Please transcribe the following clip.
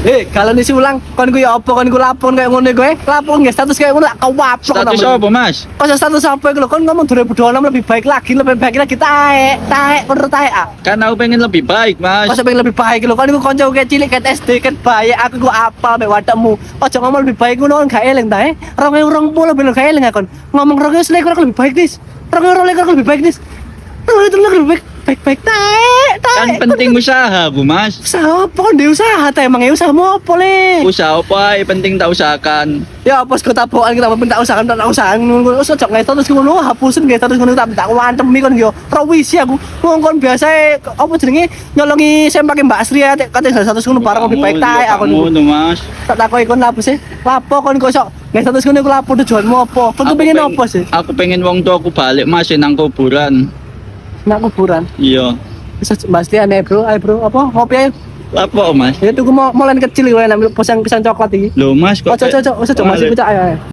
Kalau nisi ulang, kon gue apa kon gue lapon kayak ngono gue, lapon nggak status kayak ngono, kau waplok. Status apa, Mas? Kau status apa gue lo? Kon ngomong 2026 lebih baik lagi taek, kon taek ah. Kan aku pengen lebih baik, Mas. Kau pengen lebih baik lo, kon gue konco kayak cilik kayak SD kayak bayi, aku gue apal be wadakmu. Ojo ngomong lebih baik ngono kan gak eleng tae. Orang bener gak eleng kon. Ngomong rong selek lebih baik dis. Rong lebih baik dis. Itu lebih baik taek. Kan penting usaha, Bu, Mas. Usaha apa kon di usaha tae emang usaha mau apa le? Usaha apa penting tak usahakan. Ya pas kau tapokan kita minta usahakan ngono usah cok status ngono hapusin guys status ngono tak wantem kon yo rawisi aku ngongkon biasa apa jenenge nyolongi sempake Mbak Sri kate status ngono barang lebih baik tae aku ngono, Mas. tak takoki kon lapo sih lapo kon kok sok guys status ngono ku lapo tujuanmu apa kon pengen apa sih Aku pengen wong tuaku balik, Mas, nang kuburan. nak kuburan Iya. bisa Mbak Sri aneh bro ayo bro apa ngopi ayo Apa, Mas? ya tuku mau lain kecil gue ambil pisang coklat iki Loh, Mas, kok ojo masih ayo